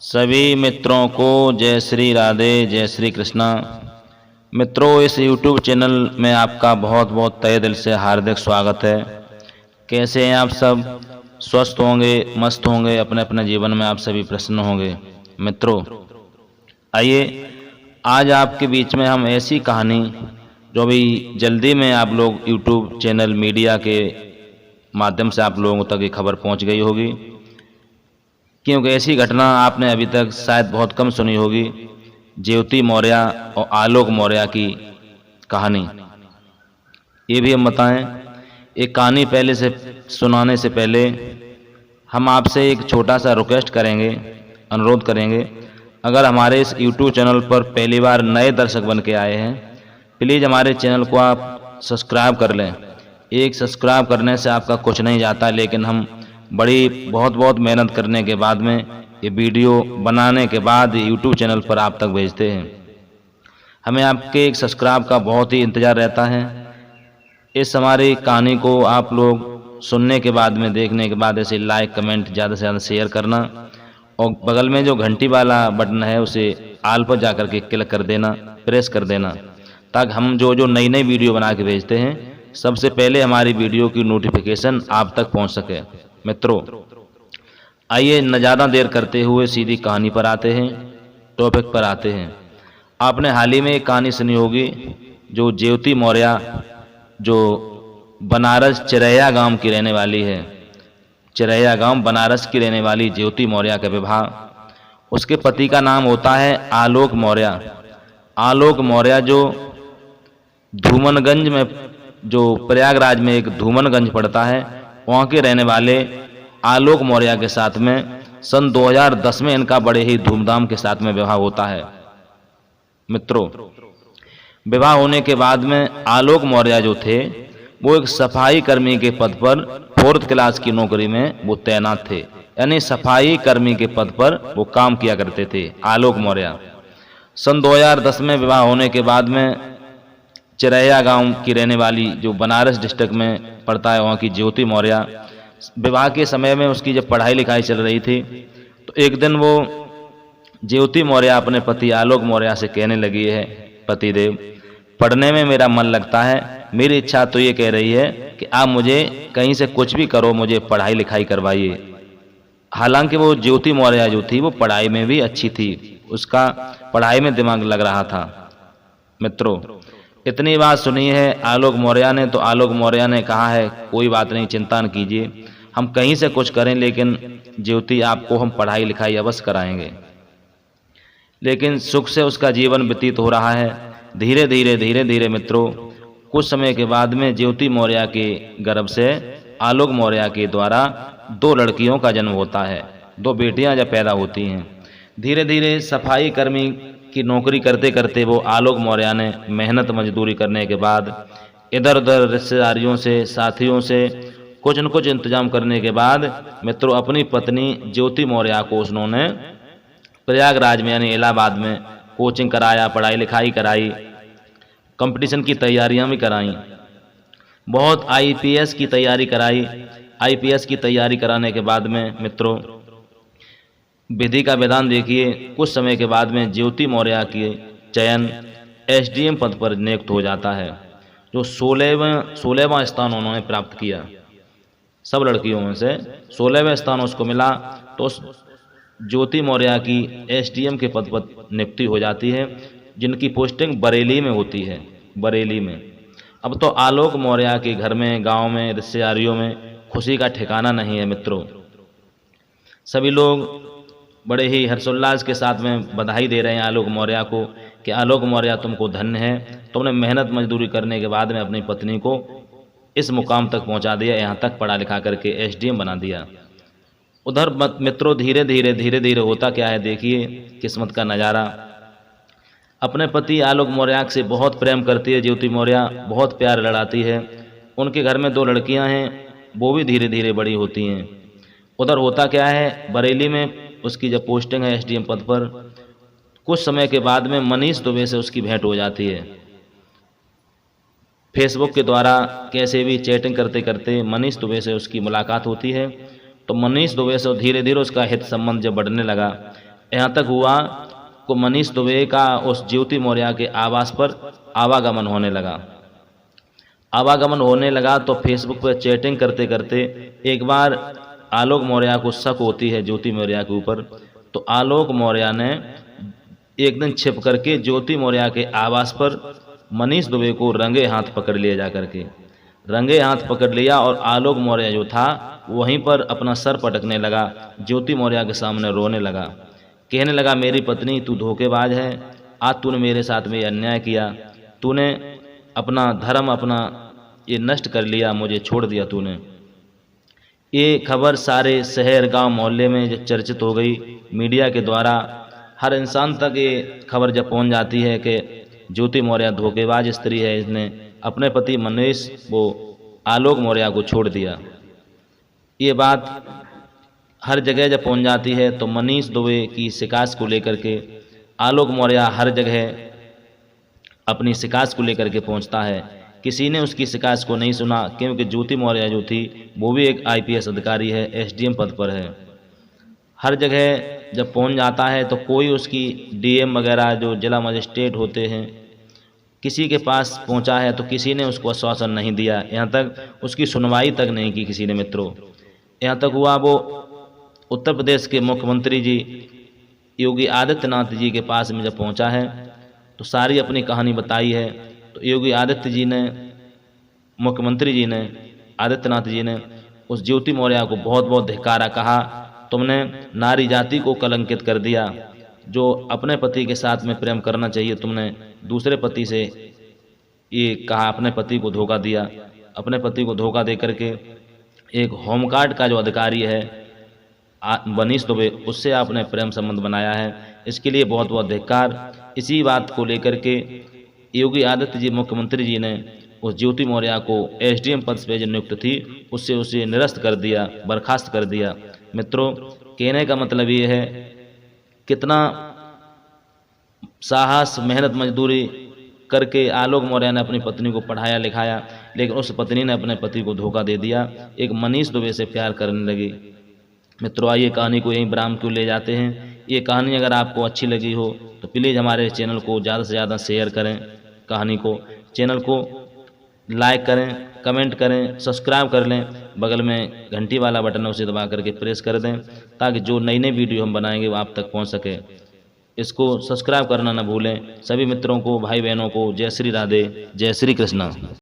सभी मित्रों को जय श्री राधे, जय श्री कृष्णा। मित्रों, इस YouTube चैनल में आपका बहुत बहुत तहे दिल से हार्दिक स्वागत है। कैसे हैं आप सब? स्वस्थ होंगे, मस्त होंगे, अपने अपने जीवन में आप सभी प्रसन्न होंगे। मित्रों, आइए आज आपके बीच में हम ऐसी कहानी जो भी जल्दी में आप लोग YouTube चैनल मीडिया के माध्यम से आप लोगों तक ये खबर पहुंच गई होगी, क्योंकि ऐसी घटना आपने अभी तक शायद बहुत कम सुनी होगी। ज्योति मौर्य और आलोक मौर्य की कहानी, ये भी हम बताएं। एक कहानी पहले से सुनाने से पहले हम आपसे एक छोटा सा रिक्वेस्ट करेंगे, अनुरोध करेंगे। अगर हमारे इस YouTube चैनल पर पहली बार नए दर्शक बन के आए हैं, प्लीज़ हमारे चैनल को आप सब्सक्राइब कर लें। एक सब्सक्राइब करने से आपका कुछ नहीं जाता, लेकिन हम बड़ी बहुत मेहनत करने के बाद में ये वीडियो बनाने के बाद YouTube चैनल पर आप तक भेजते हैं। हमें आपके एक सब्सक्राइब का बहुत ही इंतज़ार रहता है। इस हमारी कहानी को आप लोग सुनने के बाद में, देखने के बाद ऐसे लाइक, कमेंट, ज़्यादा से ज़्यादा शेयर करना, और बगल में जो घंटी वाला बटन है उसे आल पर जाकर के क्लिक कर देना, प्रेस कर देना, ताकि हम जो नई नई वीडियो बना के भेजते हैं सबसे पहले हमारी वीडियो की नोटिफिकेशन आप तक पहुंच सके। मित्रों, आइए न ज़्यादा देर करते हुए सीधी कहानी पर आते हैं, टॉपिक पर आते हैं। आपने हाल ही में एक कहानी सुनी होगी, जो ज्योति मौर्य, जो बनारस चिरैया गांव की रहने वाली है। चिरैया गांव बनारस की रहने वाली ज्योति मौर्य का विवाह, उसके पति का नाम होता है आलोक मौर्य। आलोक मौर्य जो धूमनगंज में, जो प्रयागराज में एक धूमनगंज पड़ता है, वहाँ के रहने वाले आलोक मौर्य के साथ में सन 2010 में इनका बड़े ही धूमधाम के साथ में विवाह होता है। मित्रों, विवाह होने के बाद में आलोक मौर्य जो थे वो एक सफाई कर्मी के पद पर 4th क्लास की नौकरी में वो तैनात थे, यानी सफाई कर्मी के पद पर वो काम किया करते थे आलोक मौर्य। सन 2010 में विवाह होने के बाद में चिरैया गांव की रहने वाली, जो बनारस डिस्ट्रिक्ट में पड़ता है, वहाँ की ज्योति मौर्य, विवाह के समय में उसकी जब पढ़ाई लिखाई चल रही थी, तो एक दिन वो ज्योति मौर्य अपने पति आलोक मौर्य से कहने लगी है, पतिदेव, पढ़ने में मेरा मन लगता है, मेरी इच्छा तो ये कह रही है कि आप मुझे कहीं से कुछ भी करो, मुझे पढ़ाई लिखाई करवाइए। हालांकि वो ज्योति मौर्य जो थी वो पढ़ाई में भी अच्छी थी, उसका पढ़ाई में दिमाग लग रहा था। मित्रों, इतनी बात सुनी है आलोक मौर्य ने, तो आलोक मौर्य ने कहा है, कोई बात नहीं, चिंता न कीजिए, हम कहीं से कुछ करें, लेकिन ज्योति आपको हम पढ़ाई लिखाई अवश्य कराएंगे। लेकिन सुख से उसका जीवन व्यतीत हो रहा है। धीरे धीरे मित्रों, कुछ समय के बाद में ज्योति मौर्य के गर्भ से आलोक मौर्य के द्वारा 2 लड़कियों का जन्म होता है। 2 बेटियां जब पैदा होती हैं, धीरे धीरे सफाई कर्मी की नौकरी करते करते वो आलोक मौर्य ने मेहनत मजदूरी करने के बाद, इधर उधर रिश्तेदारियों से, साथियों से कुछ न कुछ इंतजाम करने के बाद मित्रों, अपनी पत्नी ज्योति मौर्य को उन्होंने प्रयागराज में, यानी इलाहाबाद में कोचिंग कराया, पढ़ाई लिखाई कराई, कंपटीशन की तैयारियां भी कराई, बहुत IPS की तैयारी कराई। IPS की तैयारी कराने के बाद में मित्रों, विधि का विधान देखिए, कुछ समय के बाद में ज्योति मौर्य की चयन SDM पद पर नियुक्त हो जाता है, जो 16वां स्थान उन्होंने प्राप्त किया। सब लड़कियों में से 16वां स्थान उसको मिला, तो ज्योति मौर्य की SDM के पद पर नियुक्ति हो जाती है, जिनकी पोस्टिंग बरेली में होती है, बरेली में। अब तो आलोक मौर्य के घर में, गांव में, रिश्तेदारियों में खुशी का ठिकाना नहीं है। मित्रों, सभी लोग बड़े ही हर्षोल्लास के साथ में बधाई दे रहे हैं आलोक मौर्य को कि आलोक मौर्य, तुमको धन्य है, तुमने मेहनत मजदूरी करने के बाद में अपनी पत्नी को इस मुकाम तक पहुंचा दिया, यहाँ तक पढ़ा लिखा करके SDM बना दिया। उधर मित्रों, धीरे धीरे होता क्या है, देखिए किस्मत का नज़ारा। अपने पति आलोक मौर्य से बहुत प्रेम करती है ज्योति मौर्य, बहुत प्यार लड़ाती है। उनके घर में 2 लड़कियां हैं, वो भी धीरे धीरे बड़ी होती हैं। उधर होता क्या है, बरेली में उसकी जब पोस्टिंग है SDM पद पर, कुछ समय के बाद में मनीष दुबे से उसकी भेंट हो जाती है। फेसबुक के द्वारा कैसे भी चैटिंग करते करते मनीष दुबे से उसकी मुलाकात होती है। तो मनीष दुबे से धीरे धीरे उसका हित संबंध जब बढ़ने लगा, यहाँ तक हुआ को मनीष दुबे का उस ज्योति मौर्य के आवास पर आवागमन होने लगा। आवागमन होने लगा तो फेसबुक पर चैटिंग करते करते एक बार आलोक मौर्य को शक होती है ज्योति मौर्य के ऊपर। तो आलोक मौर्य ने एक दिन छिप करके ज्योति मौर्य के आवास पर मनीष दुबे को रंगे हाथ पकड़ लिया, जा करके रंगे हाथ पकड़ लिया और आलोक मौर्य जो था वहीं पर अपना सर पटकने लगा, ज्योति मौर्य के सामने रोने लगा, कहने लगा मेरी पत्नी तू धोखेबाज है, आज तूने मेरे साथ में ये अन्याय किया, तूने अपना धर्म अपना ये नष्ट कर लिया, मुझे छोड़ दिया तूने। ये खबर सारे शहर गांव मोहल्ले में जब चर्चित हो गई मीडिया के द्वारा, हर इंसान तक ये खबर जब पहुंच जाती है कि ज्योति मौर्य धोखेबाज स्त्री है, इसने अपने पति मनीष वो आलोक मौर्य को छोड़ दिया। ये बात हर जगह जब पहुंच जाती है तो मनीष दुबे की शिकायत को लेकर के आलोक मौर्य हर जगह अपनी शिकायत को लेकर के पहुंचता है। किसी ने उसकी शिकायत को नहीं सुना, क्योंकि ज्योति मौर्य जो थी वो भी एक आईपीएस अधिकारी है, एसडीएम पद पर है। हर जगह जब पहुंच जाता है तो कोई उसकी डीएम वगैरह जो जिला मजिस्ट्रेट होते हैं किसी के पास पहुंचा है तो किसी ने उसको आश्वासन नहीं दिया, यहाँ तक उसकी सुनवाई तक नहीं की किसी ने। मित्रों, यहाँ तक हुआ वो उत्तर प्रदेश के मुख्यमंत्री जी योगी आदित्यनाथ जी के पास में जब पहुंचा है तो सारी अपनी कहानी बताई है। तो योगी आदित्य जी ने, मुख्यमंत्री जी ने, आदित्यनाथ जी ने उस ज्योति मौर्य को बहुत बहुत धिक्कारा, कहा तुमने नारी जाति को कलंकित कर दिया, जो अपने पति के साथ में प्रेम करना चाहिए तुमने दूसरे पति से ये कहा, अपने पति को धोखा दिया। अपने पति को धोखा दे करके एक होमगार्ड का जो अधिकारी है मनीष दुबे, उससे आपने प्रेम संबंध बनाया है, इसके लिए बहुत बहुत धिक्कार। इसी बात को लेकर के योगी आदित्य जी मुख्यमंत्री जी ने उस ज्योति मौर्य को एसडीएम पद पे जो नियुक्त थी उससे उसे निरस्त कर दिया, बर्खास्त कर दिया। मित्रों, कहने का मतलब ये है कितना साहस मेहनत मजदूरी करके आलोक मौर्य ने अपनी पत्नी को पढ़ाया लिखाया, लेकिन उस पत्नी ने अपने पति को धोखा दे दिया, एक मनीष दुबे से प्यार करने लगी। मित्रों, आइए कहानी को यहीं विराम क्यों ले जाते हैं। ये कहानी अगर आपको अच्छी लगी हो तो प्लीज़ हमारे चैनल को ज़्यादा से ज़्यादा शेयर करें, कहानी को, चैनल को लाइक करें, कमेंट करें, सब्सक्राइब कर लें, बगल में घंटी वाला बटन है उसे दबा करके प्रेस कर दें ताकि जो नई नई वीडियो हम बनाएंगे वो आप तक पहुंच सके। इसको सब्सक्राइब करना ना भूलें। सभी मित्रों को, भाई बहनों को जय श्री राधे, जय श्री कृष्णा।